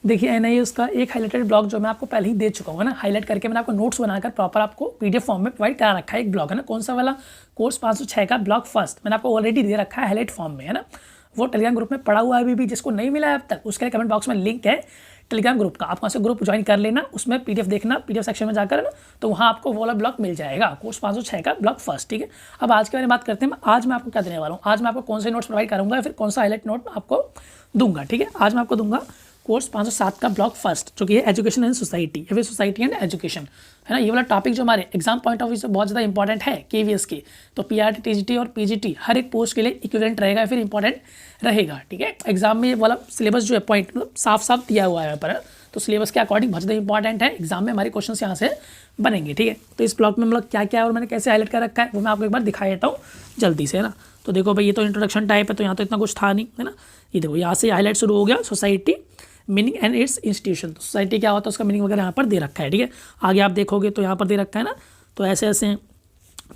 देखिए एनआईए उसका एक हाईलाइटेड ब्लॉग जो मैं आपको पहले ही दे चुका हूँ ना, हाईलाइट करके मैंने आपको नोट्स बनाकर प्रॉपर आपको पीडीएफ फॉर्म में प्रोवाइड करा रखा है। एक ब्लॉग है ना, कौन सा वाला, कोर्स 506 का ब्लॉग फर्स्ट, मैंने आपको ऑलरेडी दे रखा है हाईलाइट फॉर्म में, है ना। वो टेलीग्राम ग्रुप में पड़ा हुआ है। अभी भी जिसको नहीं मिला है अब तक, उसके लिए कमेंट बॉक्स में लिंक है टेलीग्राम ग्रुप का, आप वहाँ से ग्रुप ज्वाइन कर लेना, उसमें पीडीएफ देखना, पीडीएफ सेक्शन में जाकर ना, तो वहाँ आपको वो वाला ब्लॉग मिल जाएगा, कोर्स 506 का ब्लॉग फर्स्ट, ठीक है। अब आज के बारे में बात करते हैं। आज मैं आपको क्या देने वाला हूँ, आज मैं आपको कौन से नोट्स प्रोवाइड करूँगा, फिर कौन सा हाईलाइट नोट आपको दूंगा, ठीक है। आज मैं आपको दूंगा कोर्स 507 का ब्लॉग फर्स्ट, जो कि है एजुकेशन एंड सोसाइटी, या फिर सोसाइटी एंड एजुकेशन, है ना। ये वाला टॉपिक जो हमारे एग्जाम पॉइंट ऑफ व्यू से बहुत ज़्यादा इंपॉर्टेंट है केवीएस के, तो पीआरटी, टीजीटी और पीजीटी हर एक पोस्ट के लिए इक्विवेलेंट रहेगा या फिर इंपॉर्टेंट रहेगा, ठीक है। एग्जाम में ये वाला सिलेबस जो है पॉइंट मतलब साफ साफ दिया हुआ है यहाँ पर, तो सिलेबस के अकॉर्डिंग बहुत ज़्यादा इंपॉर्टेंट है। एग्जाम में हमारे क्वेश्चन यहाँ से बनेंगे, ठीक है। तो इस ब्लॉग में मतलब क्या क्या है और मैंने कैसे हाईलाइट कर रखा है वो मैं आपको एक बार दिखा देता हूँ जल्दी से, है ना। तो देखो भाई, ये तो इंट्रोडक्शन टाइप है, तो यहाँ तो इतना कुछ था नहीं, है ना। ये देखो यहाँ से हाईलाइट शुरू हो गया, society meaning and it's institution, तो सोसाइटी क्या होता है उसका मीनिंग वगैरह यहाँ पर दे रखा है, ठीक है। आगे आप देखोगे तो यहाँ पर दे रखा है ना, तो ऐसे ऐसे हैं।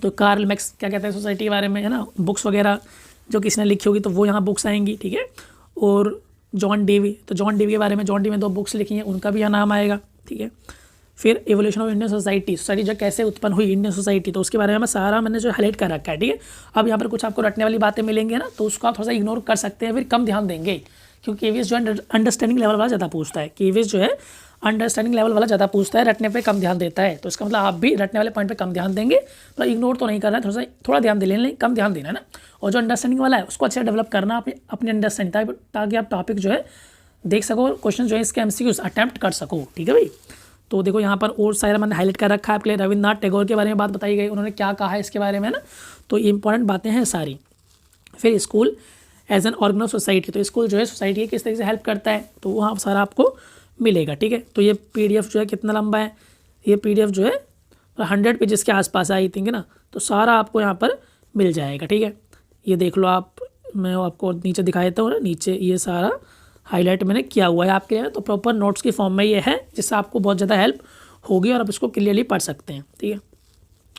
तो कार्ल मैक्स क्या कहते हैं सोसाइटी के बारे में, है ना, बुक्स वगैरह जो किसी ने लिखी होगी तो वो यहाँ बुक्स आएंगी, ठीक है। और जॉन डेवी, तो जॉन डेवी के बारे में, जॉन डेवी ने 2 बुक्स लिखी हैं, उनका भी यहाँ नाम आएगा, ठीक है। फिर evolution of Indian society, society जो कैसे उत्पन्न हुई इंडियन सोसाइटी, तो उसके बारे में सारा मैंने जो हाईलाइट कर रखा है, ठीक है। अब यहाँ पर कुछ आपको रटने वाली बातें मिलेंगी ना, तो उसको आप थोड़ा सा इग्नोर कर सकते हैं, फिर कम ध्यान देंगे, क्योंकि केवीएस जो है अंडरस्टैंडिंग लेवल वाला ज़्यादा पूछता है। केवीएस जो है अंडरस्टैंडिंग लेवल वाला ज़्यादा पूछता है, रटने पे कम ध्यान देता है। तो इसका मतलब आप भी रटने वाले पॉइंट पे कम ध्यान देंगे, मतलब इग्नोर तो नहीं करना है, थोड़ा ध्यान दे लेना, कम ध्यान देना है ना। और जो अंडरस्टैंडिंग वाला है उसको अच्छे डेवलप करना अपनी अंडरस्टैंडिंग, ताकि आप टॉपिक जो है देख सको, क्वेश्चन जो है इसके एमसीक्यूज अटैम्प्ट कर सको, ठीक है भाई। तो देखो यहाँ पर और सारा मैंने हाईलाइट कर रखा है आपके लिए। रविन्द्रनाथ टैगोर के बारे में बात बताई गई, उन्होंने क्या कहा है इसके बारे में ना, तो ये इंपॉर्टेंट बातें हैं सारी। फिर school as an organ of society, तो स्कूल जो है सोसाइटी किस तरीके से हेल्प करता है, तो वहाँ सारा आपको मिलेगा, ठीक है। तो ये पीडीएफ जो है कितना लंबा है, ये पीडीएफ जो है 100 पेजेस के आसपास आई थिंक, है ना। तो सारा आपको यहाँ पर मिल जाएगा, ठीक है। ये देख लो आप, मैं आपको नीचे दिखा देता हूँ ना, नीचे ये सारा हाईलाइट मैंने किया हुआ है आपके लिए, तो प्रॉपर नोट्स की फॉर्म में ये है, जिससे आपको बहुत ज़्यादा हेल्प होगी और आप इसको क्लियरली पढ़ सकते हैं, ठीक है।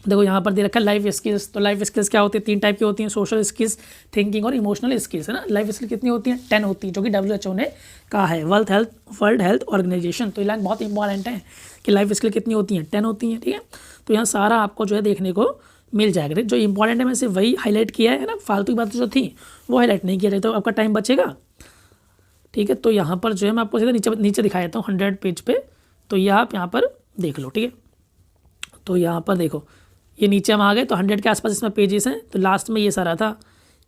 देखो यहाँ पर दे रखा है लाइफ स्किल्स, तो लाइफ स्किल्स क्या होती है, 3 टाइप की होती हैं, सोशल स्किल्स, थिंकिंग और इमोशनल स्किल्स, है ना। लाइफ स्किल कितनी होती हैं, 10 होती है, जो कि WHO ने कहा है, वर्ल्ड हेल्थ ऑर्गेनाइजेशन। तो ये लाइन बहुत इंपॉर्टेंट है कि लाइफ स्किल कितनी होती हैं, 10 होती हैं, ठीक है। तो यहाँ सारा आपको जो है देखने को मिल जाएगा। जो इंपॉर्टेंट है मैं सिर्फ वही हाईलाइट किया है ना, फालतू की बातें जो थी वो हाईलाइट नहीं किया जाए, तो आपका टाइम बचेगा, ठीक है। तो यहाँ पर जो है मैं आपको सीधा नीचे दिखा देता हूँ 100 पेज पे, तो ये आप यहाँ पर देख लो, ठीक है। तो यहाँ पर देखो, ये नीचे हम आ गए, तो 100 के आसपास इसमें पेजेस हैं, तो लास्ट में ये सारा था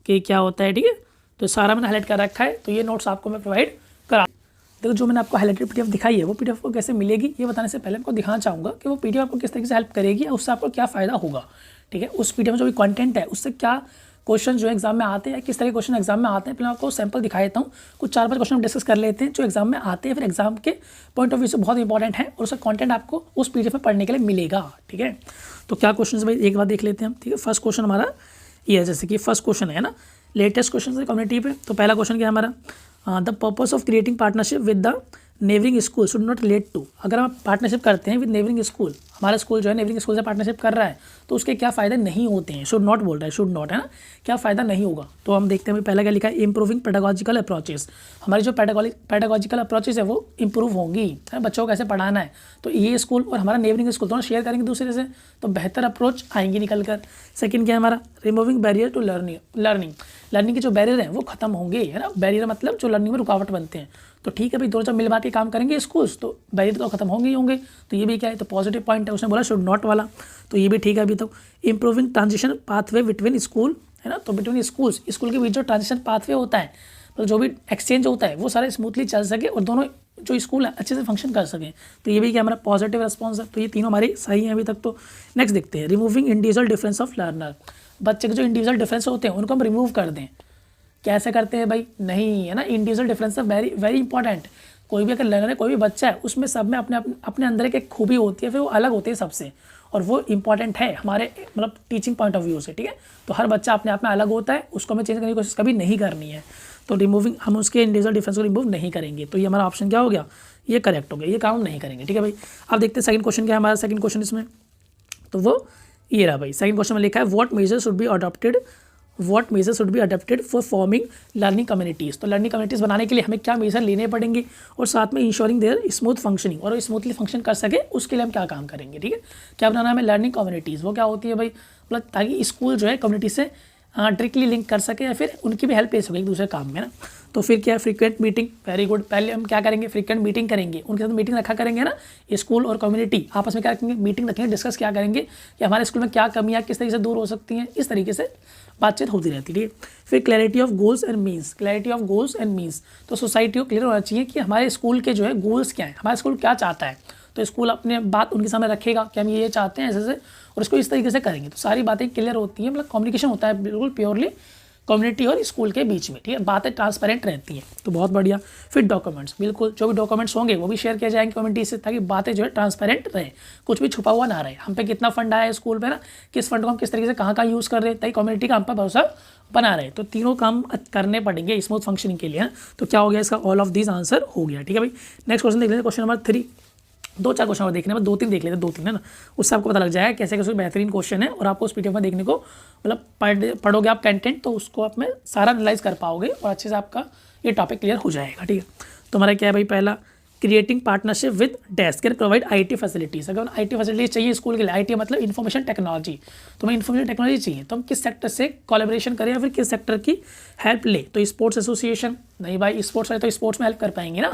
कि क्या होता है, ठीक है। तो सारा मैंने हाईलाइट कर रखा है, तो ये नोट्स आपको मैं प्रोवाइड करा। देखो जो मैंने आपको हाईलाइटेड पीडीएफ दिखाई है, वो पीडीएफ को कैसे मिलेगी ये बताने से पहले आपको दिखाना चाहूँगा कि वो पीडीएफ आपको किस तरीके से हेल्प करेगी, उससे आपको क्या फ़ायदा होगा, ठीक है। उस पीडीएफ में जो भी कंटेंट है उससे क्या क्वेश्चन जो एग्जाम में आते हैं, किस तरह के क्वेश्चन एग्जाम में आते हैं, पहले आपको सैंपल दिखा देता हूँ। कुछ 4-5 क्वेश्चन हम डिस्कस कर लेते हैं जो एग्जाम में आते हैं, फिर एग्जाम के पॉइंट ऑफ व्यू से बहुत इंपॉर्टेंट है, और उसका कंटेंट आपको उस पीडीएफ में पढ़ने के लिए मिलेगा, ठीक है। तो क्या क्वेश्चन भाई एक बार देख लेते हैं हम, ठीक है। फर्स्ट क्वेश्चन हमारा ये है, जैसे कि फर्स्ट क्वेश्चन है ना, लेटेस्ट क्वेश्चन है कम्युनिटी पे। तो पहला क्वेश्चन क्या है हमारा, the purpose of creating partnership with the neighbouring school should not relate to. अगर हम पार्टनरशिप करते हैं विद नेबरिंग स्कूल, हमारा स्कूल जो है नेबरिंग स्कूल से पार्टनरशिप कर रहा है, तो उसके क्या फ़ायदे नहीं होते हैं, शुड नॉट बोल रहा है, शुड नॉट, है ना, क्या फ़ायदा नहीं होगा। तो हम देखते हैं पहला क्या लिखा है, इंप्रूविंग पेडागॉजिकल अप्रोचेस, हमारी जो पेडागॉजिकल अप्रोचेस है वो इंप्रूव होंगी, है बच्चों को कैसे पढ़ाना है। तो ये स्कूल और हमारा नेबरिंग स्कूल दोनों शेयर करेंगे दूसरे से, तो बेहतर अप्रोच आएंगी निकल कर। सेकेंड क्या है हमारा, रिमूविंग बैरियर टू लर्निंग के जो बैरियर हैं वो खत्म होंगे, है ना। बैरियर मतलब जो लर्निंग में रुकावट बनते हैं, तो ठीक है भाई, दोनों जब मिल बांट के काम करेंगे स्कूल्स, तो बैरियर तो खत्म होंगे ही होंगे। तो ये भी क्या है, तो पॉजिटिव पॉइंट है, उसने बोला शुड नॉट वाला, तो ये भी ठीक है। अभी तो improving transition pathway between school, है ना, तो बिटवीन स्कूल के बीच जो ट्रांजिशन पाथवे होता है, तो जो भी एक्सचेंज होता है वो सारे स्मूथली चल सके और दोनों जो स्कूल है अच्छे से फंक्शन कर सकें, तो ये भी क्या हमारा पॉजिटिव रिस्पॉन्स है। तो ये तीनों हमारे सही हैं अभी तक। तो नेक्स्ट देखते हैं, removing individual difference of learner, बच्चे के जो इंडिविजुअल डिफरेंस होते हैं उनको हम रिमूव कर दें। कैसे करते हैं भाई, नहीं है ना, इंडिविजुअल डिफरेंस है वेरी वेरी इंपॉर्टेंट। कोई भी अगर लर्नर है, कोई भी बच्चा है, उसमें सब में अपने अंदर एक खूबी होती है, फिर वो अलग होती है सबसे, और वो इंपॉर्टेंट है हमारे मतलब टीचिंग पॉइंट ऑफ व्यू से, ठीक है। तो हर बच्चा अपने आप में अलग होता है, उसको हमें चेंज करने की कोशिश कभी नहीं करनी है। तो रिमूविंग, हम उसके इंडिविजुअल डिफरेंस को रिमूव नहीं करेंगे। तो ये हमारा ऑप्शन क्या हो गया, ये करेक्ट हो गया, ये काउंट नहीं करेंगे, ठीक है भाई। अब देखते हैं सेकंड क्वेश्चन क्या है हमारा। सेकंड क्वेश्चन इसमें तो वो ये रहा भाई, सेकंड क्वेश्चन में लिखा है what measure should be adopted what measure should be adapted for forming learning communities. तो लर्निंग कम्युनिटीज़ बनाने के लिए हमें क्या मेजर लेने पड़ेंगे, और साथ में इंश्योरिंग देयर स्मूथ फंक्शनिंग, और वो स्मूथली फंक्शन कर सके उसके लिए हम क्या काम करेंगे। ठीक है, क्या बनाना है हमें लर्निंग कम्युनिटीज़। वो क्या होती है भाई, मतलब ताकि स्कूल जो है कम्युनिटी से डायरेक्टली लिंक कर सके या फिर उनकी भी हेल्प ले सके एक दूसरे काम में ना। तो फिर क्या है, फ्रीक्वेंट मीटिंग, वेरी गुड। पहले हम क्या करेंगे, फ्रीक्वेंट मीटिंग करेंगे, उनके साथ मीटिंग रखा करेंगे ना, स्कूल और कम्युनिटी आपस में क्या रखेंगे, मीटिंग रखेंगे, डिस्कस क्या करेंगे कि हमारे स्कूल में क्या कमियाँ किस तरीके से दूर हो सकती हैं, इस तरीके से बातचीत होती रहती है। फिर clarity of goals and means, clarity of goals and means, तो सोसाइटी को क्लियर होना चाहिए कि हमारे स्कूल के जो है गोल्स क्या है, हमारा स्कूल क्या चाहता है। तो स्कूल अपने बात उनके सामने रखेगा कि हम ये चाहते हैं ऐसे और इसको इस तरीके से करेंगे, तो सारी बातें क्लियर होती हैं, मतलब कम्युनिकेशन होता है बिल्कुल प्योरली कम्युनिटी और स्कूल के बीच में। ठीक है, बातें ट्रांसपेरेंट रहती हैं, तो बहुत बढ़िया। फिर डॉक्यूमेंट्स, बिल्कुल जो भी डॉक्यूमेंट्स होंगे वो भी शेयर किए जाएंगे कम्युनिटी से, ताकि बातें जो है ट्रांसपेरेंट रहे, कुछ भी छुपा हुआ ना रहे। हम पे कितना फंड आया है स्कूल पे ना, किस फंड को हम किस तरीके से कहाँ यूज़ कर रहे हैं, ताकि कम्युनिटी का हम पर भरोसा बना रहे। तो तीनों काम करने पड़ेंगे स्मूथ फंक्शनिंग के लिए। तो क्या हो गया इसका, ऑल ऑफ दीज आंसर हो गया। ठीक है भाई, नेक्स्ट क्वेश्चन देख लेते हैं, क्वेश्चन नंबर 3। 2-4 क्वेश्चन और देखने में, 2-3 देख लेते हैं, 2-3 है ना, उससे आपको पता लग जाएगा कैसे कैसे बेहतरीन क्वेश्चन है, और आपको उस पीडीएफ में देखने को मतलब पढ़ोगे आप कंटेंट, तो उसको आप में सारा एनालाइज कर पाओगे और अच्छे से आपका ये टॉपिक क्लियर हो जाएगा। ठीक है, तो हमारा क्या है भाई, पहला creating partnership with desk can provide IT facilities. अगर आईटी फैसिलिटीज़ चाहिए स्कूल के लिए, आईटी मतलब इन्फॉर्मेशन टेक्नोलॉजी, तो हमें इन्फॉर्मेशन टेक्नोलॉजी चाहिए, तो हम किस सेक्टर से कोलैबोरेशन करें या फिर किस सेक्टर की हेल्प ले। तो स्पोर्ट्स एसोसिएशन, नहीं भाई स्पोर्ट्स वाले तो स्पोर्ट्स में हेल्प कर पाएंगे ना,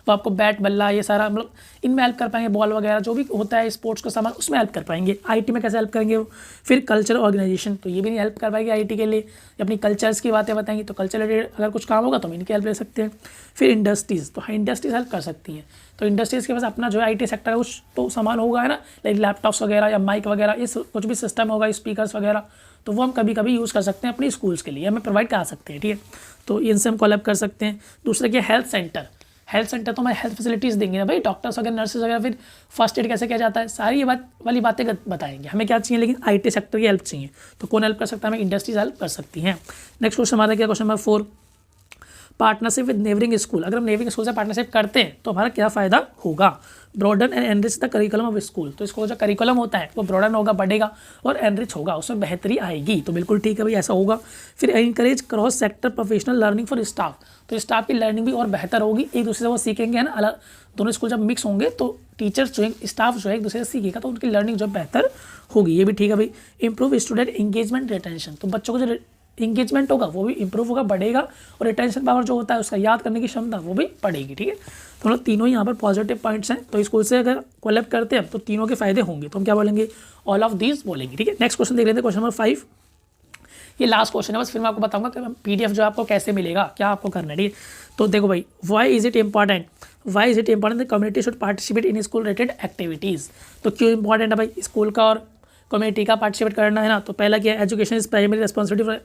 वो आपको बैट बल्ला ये सारा मतलब इनमें हेल्प कर पाएंगे, बॉल वगैरह जो भी होता है स्पोर्ट्स का सामान उसमें हेल्प कर पाएंगे। आईटी में कैसे हेल्प करेंगे वो। फिर कल्चर ऑर्गेनाइजेशन, तो ये भी नहीं हेल्प कर पाएगी आईटी के लिए, अपनी कल्चर्स की बातें बताएंगी, तो कल्चर रिलेटेड अगर कुछ काम होगा तो हम इनकी हेल्प ले सकते हैं। फिर इंडस्ट्रीज़, तो हाँ इंडस्ट्रीज हेल्प कर सकती हैं, तो इंडस्ट्रीज़ के पास अपना जो है आईटी सेक्टर का कुछ तो सामान होगा है ना, लाइक लैपटॉप्स वगैरह या माइक वगैरह, ये कुछ भी सिस्टम होगा, स्पीकर्स वगैरह, तो वो हम कभी कभी यूज़ कर सकते हैं अपनी स्कूल्स के लिए, हमें प्रोवाइड करा सकते हैं। ठीक है, तो इनसे हम कोलैब कर सकते हैं। दूसरा क्या, हेल्थ सेंटर, हेल्थ सेंटर तो हमारे हेल्थ फैसिलिटीज़ देंगे ना भाई, डॉक्टर्स वगैरह नर्सेज वगैरह, फिर फर्स्ट एड कैसे किया जाता है, सारी ये वाली बातें बताएंगे। हमें क्या चाहिए, लेकिन आईटी सेक्टर की हेल्प चाहिए, तो कौन हेल्प कर सकता है, हमें इंडस्ट्रीज हेल्प कर सकती हैं। नेक्स्ट क्वेश्चन हमारा क्या, question number 4, partnership with neighbouring school. अगर हम नेबरिंग स्कूल से पार्टनरशिप करते हैं तो हमारा क्या फ़ायदा होगा, broaden and enrich the curriculum of school. तो इसको जो करिकुलम होता है वो ब्रॉडन होगा, बढ़ेगा, और एनरिच होगा, उसमें बेहतरी आएगी। तो बिल्कुल ठीक है भाई, ऐसा होगा। फिर encourage cross sector professional learning for staff, तो स्टाफ की लर्निंग भी और बेहतर होगी, एक दूसरे से वो सीखेंगे है ना, अलग दोनों स्कूल जब मिक्स होंगे तो टीचर्स जो है स्टाफ जो है एक दूसरे से सीखेगा, तो उनकी लर्निंग जो बेहतर होगी, ये भी ठीक है भाई। इंप्रूव स्टूडेंट एंगेजमेंट रिटेंशन, तो बच्चों को जो इंगेजमेंट होगा वो भी इंप्रूव होगा, बढ़ेगा, और रिटेंशन पावर जो होता है उसका याद करने की क्षमता वो भी बढ़ेगी। ठीक है, तो मतलब तीनों यहाँ पर पॉजिटिव पॉइंट्स हैं, तो स्कूल से अगर कोलैब करते हैं तो तीनों के फायदे होंगे, तो हम क्या बोलेंगे, ऑल ऑफ दीज बोलेंगे। ठीक है, नेक्स्ट क्वेश्चन देख लेते हैं, क्वेश्चन नंबर 5। ये लास्ट क्वेश्चन है बस, फिर मैं आपको बताऊंगा कि पीडीएफ जो आपको कैसे मिलेगा, क्या आपको करना है। ठीक है, तो देखो भाई, why is it important, why is it important the community should participate in school related activities. तो क्यों इंपॉर्टेंट है भाई स्कूल का और कम्युनिटी का पार्टिसिपेट करना है ना। तो पहला क्या है, education is primary responsibility for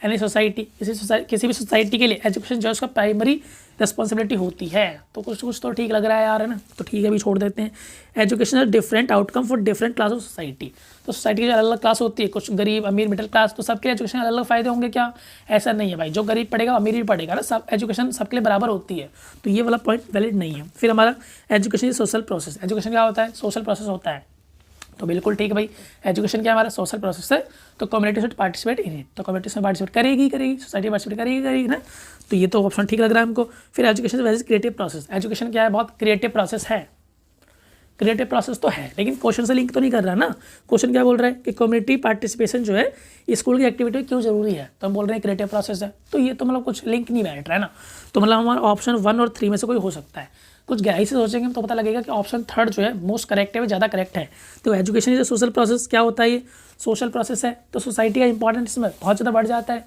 any society, किसी भी सोसाइटी के लिए एजुकेशन जो है उसका प्राइमरी रिस्पॉन्सिबिलिटी होती है। तो कुछ तो ठीक लग रहा है यार, है ना, तो ठीक है अभी छोड़ देते हैं। Education is different outcome for different class of society, तो सोसाइटी की जो अलग अलग क्लास होती है, कुछ गरीब अमीर मिडिल क्लास, तो सबके एजुकेशन अलग अलग फायदे होंगे क्या, ऐसा नहीं है भाई, जो गरीब पढ़ेगा अमीर भी पढ़ेगा ना, सब एजुकेशन सबके लिए बराबर होती है, तो ये वाला पॉइंट वैलिड नहीं है। फिर हमारा education is social process, education क्या होता है, सोशल प्रोसेस होता है, तो बिल्कुल ठीक है भाई, एजुकेशन क्या हमारा सोशल प्रोसेस है, तो community should participate in it, तो कम्युनिटी में पार्टिसिपेट करेगी सोसाइटी पार्टिसिपेट करेगी ना, तो ये तो ऑप्शन ठीक लग रहा है हमको। फिर एजुकेशन वैसे क्रिएटिव प्रोसेस, एजुकेशन क्या है, बहुत क्रिएटिव प्रोसेस है, क्रिएटिव प्रोसेस तो है, लेकिन क्वेश्चन से लिंक तो नहीं कर रहा ना। क्वेश्चन क्या बोल रहा है कि कम्युनिटी पार्टिसिपेशन जो है स्कूल की एक्टिविटी में क्यों जरूरी है, तो हम बोल रहे हैं क्रिएटिव प्रोसेस है, तो ये तो मतलब कुछ लिंक नहीं बैठ रहा है ना, तो मतलब हमारा ऑप्शन 1 और 3 में से कोई हो सकता है। कुछ गहराई से सोचेंगे तो पता लगेगा कि ऑप्शन 3 जो है मोस्ट करेक्ट है, ज़्यादा करेक्ट है। तो एजुकेशन इज सोशल प्रोसेस, क्या होता है ये सोशल प्रोसेस है, तो सोसाइटी का इंपॉर्टेंस इसमें बहुत ज़्यादा बढ़ जाता है,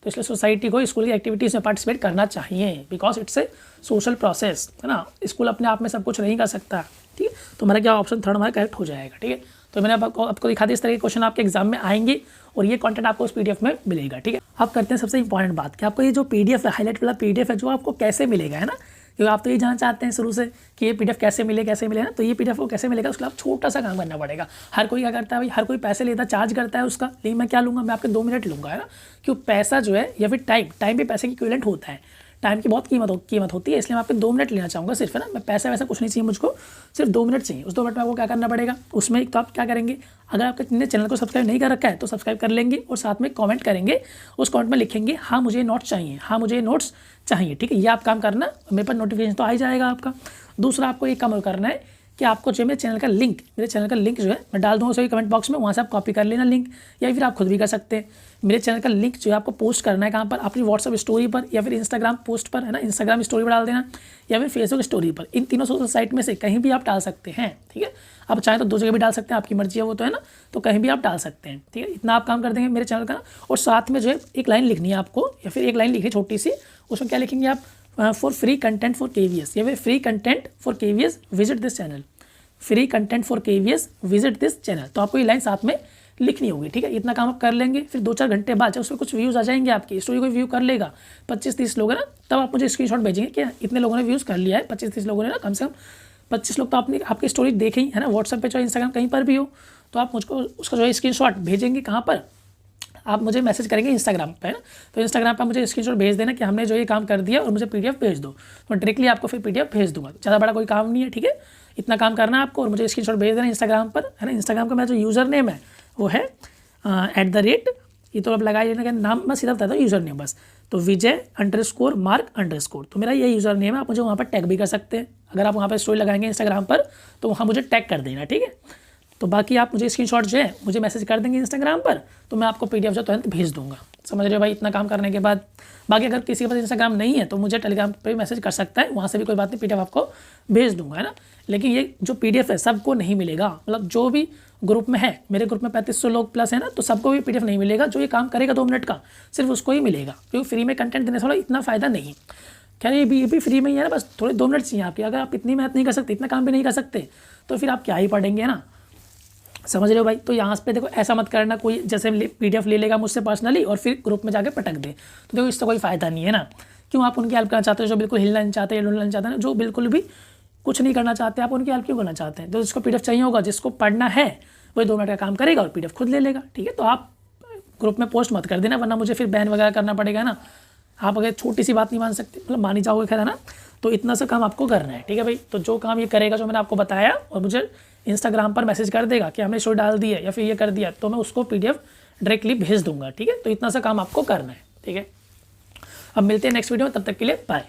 तो इसलिए सोसाइटी को स्कूल की एक्टिविटीज़ में पार्टिसिपेट करना चाहिए, because it's a social process, है ना, स्कूल अपने आप में सब कुछ नहीं कर सकता। ठीक है, तो हमारा क्या ऑप्शन 3 हमारा करेक्ट हो जाएगा। ठीक है, तो मैंने आपको दिखा दिया, इस तरह के क्वेश्चन आपके एग्जाम में आएंगे और ये कंटेंट आपको उस पीडीएफ में मिलेगा। ठीक है, अब करते हैं सबसे इंपॉर्टेंट बात कि आपको ये जो पीडीएफ है, हाईलाइट वाला पीडीएफ है, जो आपको कैसे मिलेगा, है ना, क्योंकि आप तो ये जानना चाहते हैं शुरू से कि ये पीडीएफ कैसे मिले ना, तो ये पीडीएफ को कैसे मिलेगा उसके लिए आप छोटा सा काम करना पड़ेगा। हर कोई क्या करता है भाई, हर कोई पैसे लेता, चार्ज करता है उसका, लेकिन मैं क्या लूँगा, मैं आपके 2 मिनट लूँगा, है ना, क्योंकि पैसा जो है या फिर टाइम भी पैसे की इक्विवेलेंट होता है। टाइम की बहुत कीमत होती है, इसलिए मैं आपके 2 मिनट लेना चाहूँगा सिर्फ, है ना। मैं पैसा वैसा कुछ नहीं चाहिए मुझको, सिर्फ 2 मिनट चाहिए। उस 2 मिनट में आपको क्या करना पड़ेगा, उसमें एक तो आप क्या करेंगे, अगर आपने चैनल को सब्सक्राइब नहीं कर रखा है तो सब्सक्राइब कर लेंगे और साथ में कॉमेंट करेंगे, उस कॉमेंट में लिखेंगे हाँ मुझे नोट्स चाहिए, हाँ मुझे नोट्स चाहिए, ठीक है। ये आप काम करना, मेरे पास नोटिफिकेशन तो आ ही जाएगा आपका। दूसरा आपको एक काम और करना है कि आपको जो मेरे चैनल का लिंक जो है मैं डाल दूँगा सभी कमेंट बॉक्स में, वहाँ से आप कॉपी कर लेना लिंक, या फिर आप खुद भी कर सकते हैं। मेरे चैनल का लिंक जो है आपको पोस्ट करना है कहाँ पर, अपनी व्हाट्सअप स्टोरी पर या फिर इंस्टाग्राम पोस्ट पर, है ना, इंस्टाग्राम स्टोरी पर डाल देना या फिर फेसबुक स्टोरी पर। इन तीनों सोशल साइट में से कहीं भी आप डाल सकते हैं, ठीक है। आप चाहें तो 2 जगह भी डाल सकते हैं, आपकी मर्जी है वो तो, है ना, तो कहीं भी आप डाल सकते हैं, ठीक है। इतना आप काम कर देंगे मेरे चैनल का। और साथ में जो है एक लाइन लिखनी है आपको, या फिर एक लाइन लिखनी छोटी सी, उसमें क्या लिखेंगे आप, for free content for KVS, या फिर free content for KVS visit this channel, free content for KVS visit this channel. तो आपको ये लाइन साथ में लिखनी होगी, ठीक है। इतना काम आप कर लेंगे, फिर 2-4 घंटे बाद जब उसमें कुछ व्यूज़ आ जाएंगे, आपकी स्टोरी कोई व्यू कर लेगा 25-30 लोग, है ना, तब आप मुझे स्क्रीनशॉट भेजेंगे कि इतने लोगों ने व्यूज़ कर लिया है, 25-30 लोगों ने ना, कम से कम 25 लोग तो आपने आपकी स्टोरी देखे ही, है ना, व्हाट्सएप पे चाहे इंस्टाग्राम कहीं पर भी हो, तो आप मुझको उसका जो है स्क्रीनशॉट भेजेंगे। कहाँ पर, आप मुझे मैसेज करेंगे इंस्टाग्राम पे, है ना, तो इंस्टाग्राम पर मुझे स्क्रीनशॉट भेज देना कि हमने जो ये काम कर दिया और मुझे PDF भेज दो, तो डायरेक्टली आपको फिर PDF भेज दूँगा। ज़्यादा बड़ा कोई काम नहीं है, ठीक है। इतना काम करना है आपको और मुझे स्क्रीनशॉट भेज देना इंस्टाग्राम पर, है ना। इंस्टाग्राम का मेरा जो यूज़र नेम है वो है @ ये तो आप लगा ही लेना कि नाम मैं सीधा बताता हूँ, यूज़र नेम बस, तो Vijay_Mark_, तो मेरा ये यूज़र नेम है। आप मुझे वहाँ पर टैग भी कर सकते हैं, अगर आप वहाँ पर स्टोरी लगाएंगे इंस्टाग्राम पर तो वहाँ मुझे टैग कर देना, ठीक है। तो बाकी आप मुझे स्क्रीनशॉट जो है मुझे मैसेज कर देंगे इंस्टाग्राम पर, तो मैं आपको PDF जो तुरंत भेज दूंगा, समझ रहे हो भाई। इतना काम करने के बाद बाकी अगर किसी के पास इंस्टाग्राम नहीं है तो मुझे टेलीग्राम पे मैसेज कर सकता है, वहाँ से भी कोई बात नहीं, PDF आपको भेज दूंगा, है ना। लेकिन ये जो PDF है सबको नहीं मिलेगा, मतलब जो भी ग्रुप में है, मेरे ग्रुप में 3500 लोग प्लस है ना, तो सबको भी PDF नहीं मिलेगा। जो ये काम करेगा 2 मिनट का सिर्फ उसको ही मिलेगा, क्योंकि फ्री में कंटेंट देने से थोड़ा इतना फ़ायदा नहीं। खैर ये भी फ्री में ही है ना, बस थोड़े 2 मिनट चाहिए आपके। अगर आप इतनी मेहनत नहीं कर सकते, इतना काम भी नहीं कर सकते, तो फिर आप क्या ही पढ़ेंगे ना, समझ रहे हो भाई। तो यहाँ पे देखो ऐसा मत करना, कोई जैसे PDF ले लेगा मुझसे पर्सनली और फिर ग्रुप में जाके पटक दे, तो देखो इससे कोई फ़ायदा नहीं है ना। क्यों आप उनकी हेल्प करना चाहते हो, जो बिल्कुल हिलना नहीं चाहते, डुलना नहीं चाहते ना, जो बिल्कुल भी कुछ नहीं करना चाहते, आप उनकी हेल्प क्यों करना चाहते हैं। तो जिसको PDF चाहिए होगा, जिसको पढ़ना है, वही 2 मिनट का काम करेगा और PDF खुद ले लेगा, ठीक है। तो आप ग्रुप में पोस्ट मत कर देना, वरना मुझे फिर बैन वगैरह करना पड़ेगा ना। आप अगर छोटी सी बात नहीं मान सकते, मतलब मान ही जाओगे, खैर, है ना। तो इतना सा काम आपको करना है, ठीक है भाई। तो जो काम ये करेगा, जो मैंने आपको बताया, और मुझे इंस्टाग्राम पर मैसेज कर देगा कि हमने स्टोरी डाल दी है या फिर ये कर दिया, तो मैं उसको PDF डायरेक्टली भेज दूंगा, ठीक है। तो इतना सा काम आपको करना है, ठीक है। अब मिलते हैं नेक्स्ट वीडियो में, तब तक के लिए बाय।